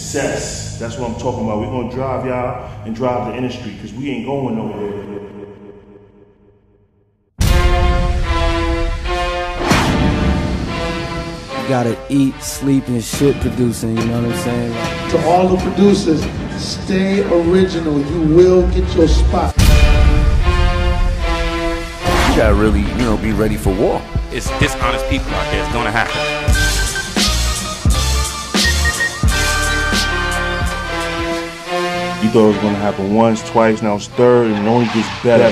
success. That's what I'm talking about. We're gonna drive y'all and drive the industry, because we ain't going nowhere. You gotta eat, sleep, and shit producing, you know what I'm saying? To all the producers, stay original. You will get your spot. You gotta really, be ready for war. It's dishonest people out there. It's gonna happen. You thought it was gonna happen once, twice, now it's third, and it only gets better.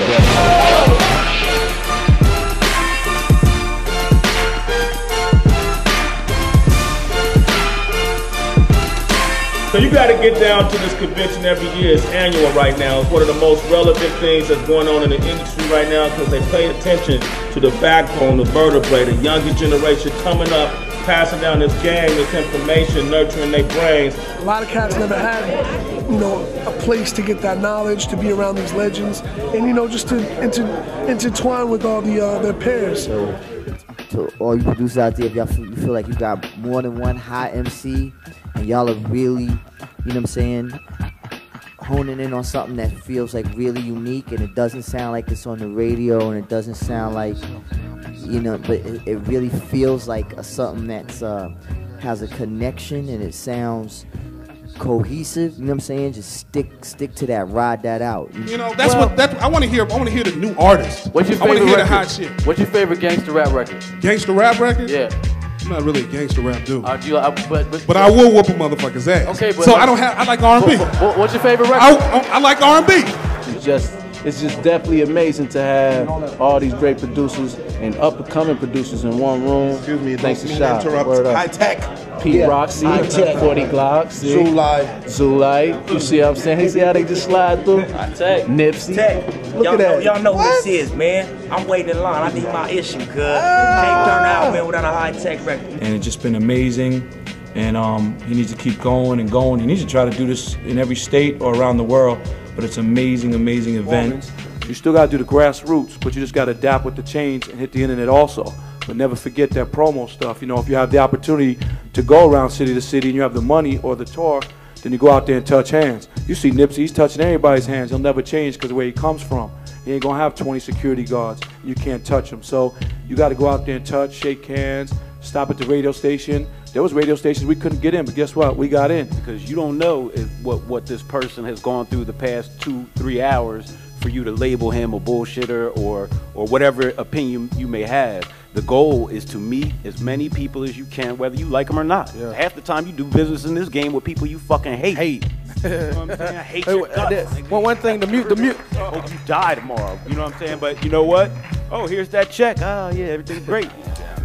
So you got to get down to this convention every year. It's annual right now. It's one of the most relevant things that's going on in the industry right now, because they pay attention to the backbone, the vertebrae, the younger generation coming up, passing down this game, this information, nurturing their brains. A lot of cats never had, a place to get that knowledge, to be around these legends, and just to intertwine with all their peers. So, to all you producers out there, if you feel like you got more than one hot MC, and y'all are really, honing in on something that feels like really unique, and it doesn't sound like it's on the radio, and it doesn't sound like, but it really feels like something that's has a connection, and it sounds cohesive. Just stick to that, ride that out. I want to hear. I want to hear the new artists. What's your I want favorite to hear record? the hot shit. What's your favorite gangster rap record? Gangster rap record? Yeah. I'm not really a gangster rap dude. But I will whoop a motherfucker's ass. Okay, but so I like R&B. What's your favorite record? I like R&B. It's just definitely amazing to have all these great producers and up-and-coming producers in one room. Excuse me, thanks to don't Shop. mean to interrupt. HI-TEK. Pete Roxy, HI-TEK. 40 Glocks, Zulite. You see what I'm saying? You see how they just slide through? HI-TEK. Nipsey. Look at that. Y'all know who this is, man. I'm waiting in line. I need my issue, cuz. Can't turn out, man, without a HI-TEK record. And it's just been amazing. And he needs to keep going and going. He needs to try to do this in every state or around the world. But it's an amazing, amazing event. You still got to do the grassroots, but you just got to adapt with the change and hit the internet also. But never forget that promo stuff. If you have the opportunity to go around city to city and you have the money or the tour, then you go out there and touch hands. You see Nipsey, he's touching everybody's hands. He'll never change because of where he comes from. He ain't gonna have 20 security guards. You can't touch him. So you got to go out there and touch, shake hands, stop at the radio station. There was radio stations we couldn't get in, but guess what? We got in. Because you don't know what this person has gone through the past 2-3 hours for you to label him a bullshitter or whatever opinion you may have. The goal is to meet as many people as you can, whether you like them or not. Yeah. Half the time you do business in this game with people you fucking hate. You know what I'm saying? I hate your guts. One thing, the mute. I hope you die tomorrow. You know what I'm saying? But you know what? Oh, here's that check. Oh, yeah, everything's great.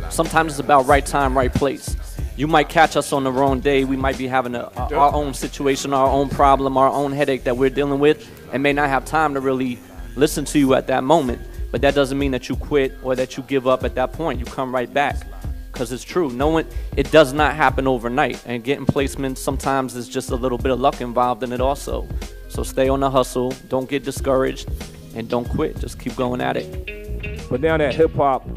Sometimes it's about right time, right place. You might catch us on the wrong day. We might be having our own situation, our own problem, our own headache that we're dealing with, and may not have time to really listen to you at that moment. But that doesn't mean that you quit or that you give up at that point. You come right back, because it's true. It does not happen overnight, and getting placements sometimes is just a little bit of luck involved in it also. So stay on the hustle, don't get discouraged, and don't quit. Just keep going at it. But now that hip-hop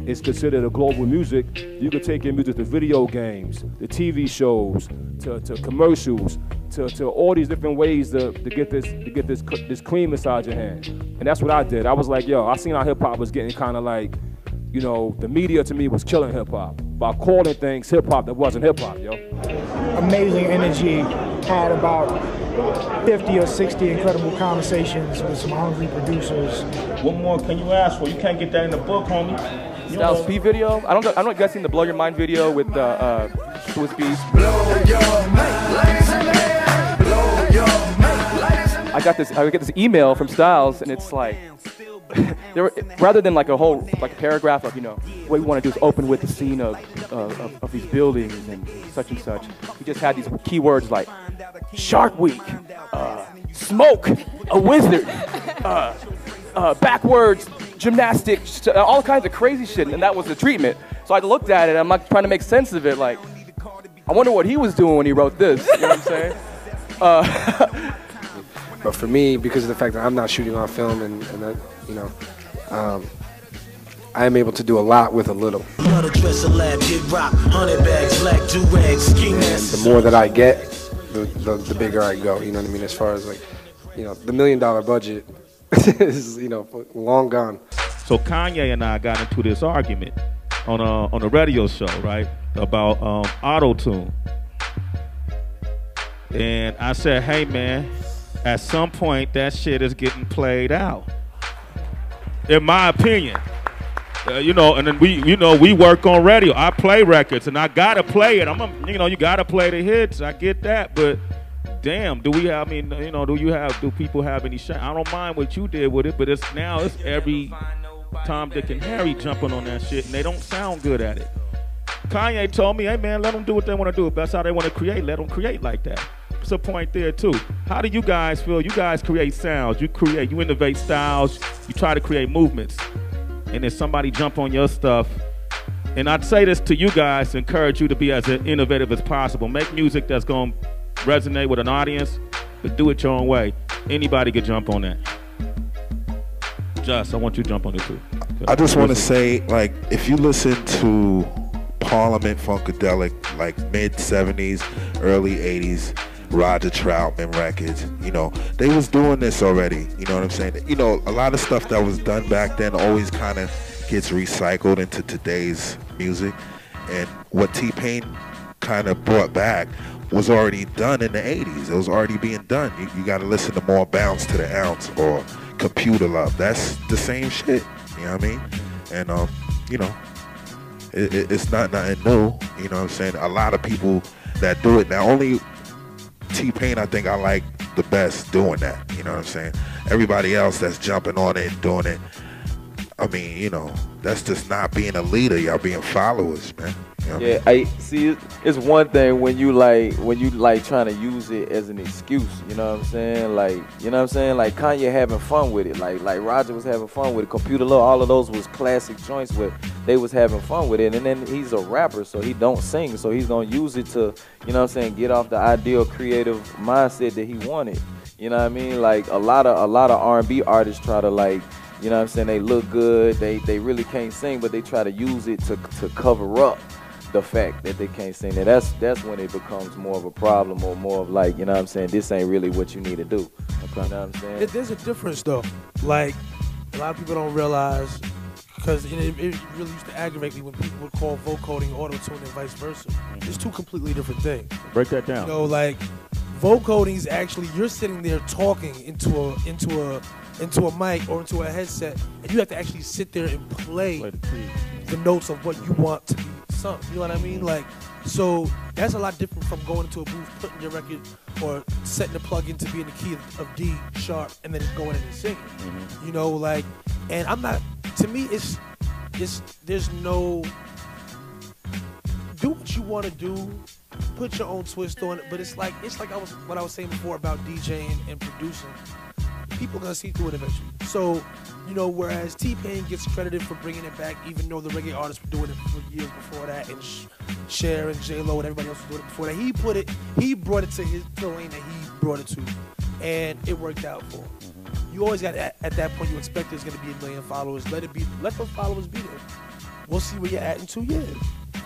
is considered a global music, you can take your music to video games, the TV shows, to commercials, to all these different ways to get this cream inside your hand. And that's what I did. I was like, yo, I seen how hip-hop was getting kind of like, the media to me was killing hip-hop by calling things hip-hop that wasn't hip-hop, yo. Amazing energy. Had about 50 or 60 incredible conversations with some hungry producers. What more can you ask for? You can't get that in the book, homie. Styles P video. I don't know if you guys seen the Blow Your Mind video with Swiss Beats. Blow your mind, ladies and gentlemen. Blow your mind. I get this email from Styles, and it's like, rather than like a whole paragraph of what we want to do is open with the scene of these buildings and such, we just had these keywords like Shark Week, smoke, a wizard, backwards gymnastics, all kinds of crazy shit, and that was the treatment. So I looked at it, and I'm like trying to make sense of it. Like, I wonder what he was doing when he wrote this. You know what I'm saying? But for me, because of the fact that I'm not shooting on film and that, I am able to do a lot with a little. And the more that I get, the bigger I go. You know what I mean? As far as like, you know, the $1 million budget is, you know, long gone. So Kanye and I got into this argument on a radio show, right, about auto-tune. And I said, hey man, at some point that shit is getting played out, in my opinion. You know, and then we work on radio. I play records and I gotta play it. You gotta play the hits. I get that, but damn, do people have any shame? I don't mind what you did with it, but it's every Tom, Dick, and Harry jumping on that shit, and they don't sound good at it. Kanye told me, hey man, let them do what they want to do. If that's how they want to create, let them create like that. There's a point there too. How do you guys feel? You guys create sounds, you innovate styles, you try to create movements, and then somebody jump on your stuff. And I'd say this to you guys to encourage you to be as innovative as possible. Make music that's going to resonate with an audience, but do it your own way. Anybody could jump on that. Just, I want you to jump on it too. I just want to say, like, if you listen to Parliament Funkadelic, like mid-70s, early 80s, Roger Troutman records, you know, they was doing this already, you know what I'm saying? You know, a lot of stuff that was done back then always kind of gets recycled into today's music, and what T-Pain kind of brought back was already done in the 80s. It was already being done. You got to listen to More Bounce to the Ounce or Computer Love. That's the same shit, you know what I mean? And, you know, it's not nothing new, you know what I'm saying? A lot of people that do it now, only T-Pain I think I like the best doing that, you know what I'm saying? Everybody else that's jumping on it and doing it, I mean, you know, that's just not being a leader. Y'all being followers, man. You know Yeah, I see. It's one thing when you like trying to use it as an excuse. You know what I'm saying? Like, you know what I'm saying? Like Kanye having fun with it. Like Roger was having fun with it. Computer Love, all of those was classic joints where they was having fun with it. And then he's a rapper, so he don't sing, so he's gonna use it to, you know what I'm saying, get off the ideal creative mindset that he wanted. You know what I mean? Like a lot of R&B artists try to, like, you know what I'm saying, they look good, they really can't sing, but they try to use it to cover up the fact that they can't sing. And that's when it becomes more of a problem, or more of like, you know what I'm saying, this ain't really what you need to do. Okay. You know what I'm saying? There's a difference though. Like, a lot of people don't realize, because it really used to aggravate me when people would call vocoding auto-tune and vice versa. It's two completely different things. Break that down. You know, like, vocoding is actually, you're sitting there talking into a mic or into a headset, and you have to actually sit there and play the notes of what you want to be sung. You know what I mean? Like, so that's a lot different from going into a booth, putting your record or setting the plug in to be in the key of D sharp, and then just going in and singing. You know, like, and I'm not. To me, it's there's no. Do what you want to do. Put your own twist on it, but it's like what I was saying before about DJing and producing. People are gonna see through it eventually. So, you know, whereas T-Pain gets credited for bringing it back, even though the reggae artists were doing it for years before that, and Cher and J-Lo and everybody else was doing it before that, he brought it to the lane that he brought it to, and it worked out for him. You always got at that point, you expect there's gonna be 1 million followers. Let those followers be there. We'll see where you're at in 2 years.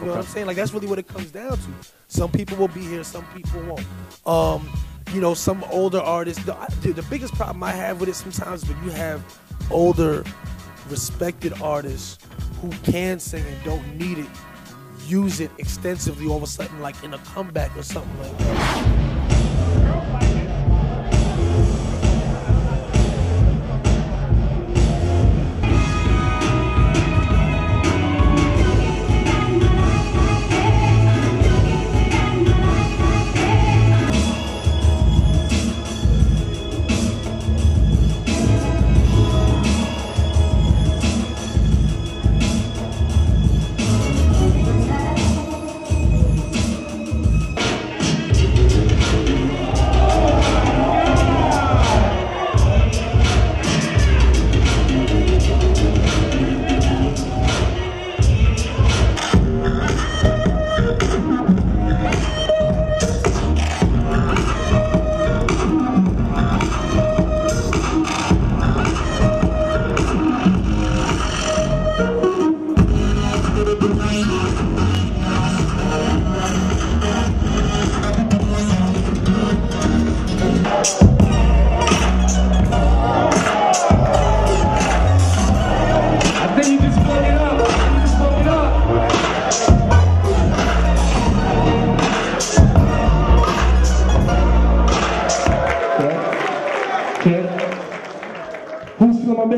You know what I'm saying? Like, that's really what it comes down to. Some people will be here, some people won't. You know, some older artists, the biggest problem I have with it sometimes is when you have older, respected artists who can sing and don't need it, use it extensively all of a sudden, like in a comeback or something like that.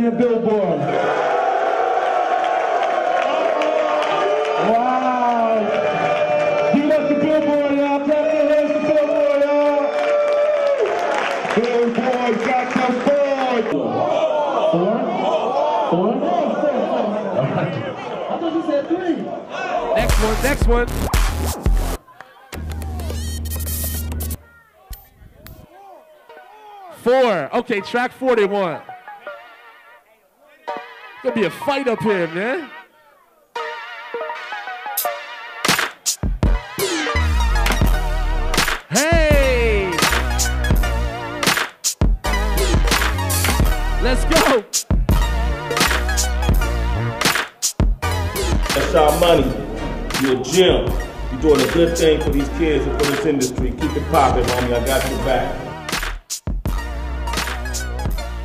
man Billboard. Wow. Give us the Billboard, y'all. Clap your hands to Billboard, y'all. Billboard got the board. Four? I thought you said 3. Next one. Four. Okay, track 41. Gonna be a fight up here, man. Hey! Let's go! That's our money. You're a gym. You're doing a good thing for these kids and for this industry. Keep it popping, homie. I got your back.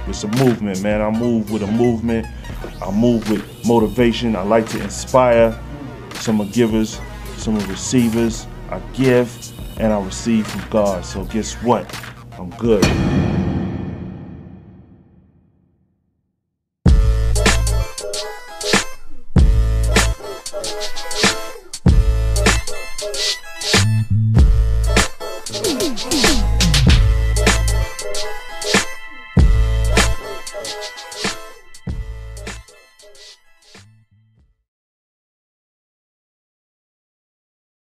It's a movement, man. I move with a movement. I move with motivation. I like to inspire. Some are givers, some are receivers. I give and I receive from God. So guess what? I'm good.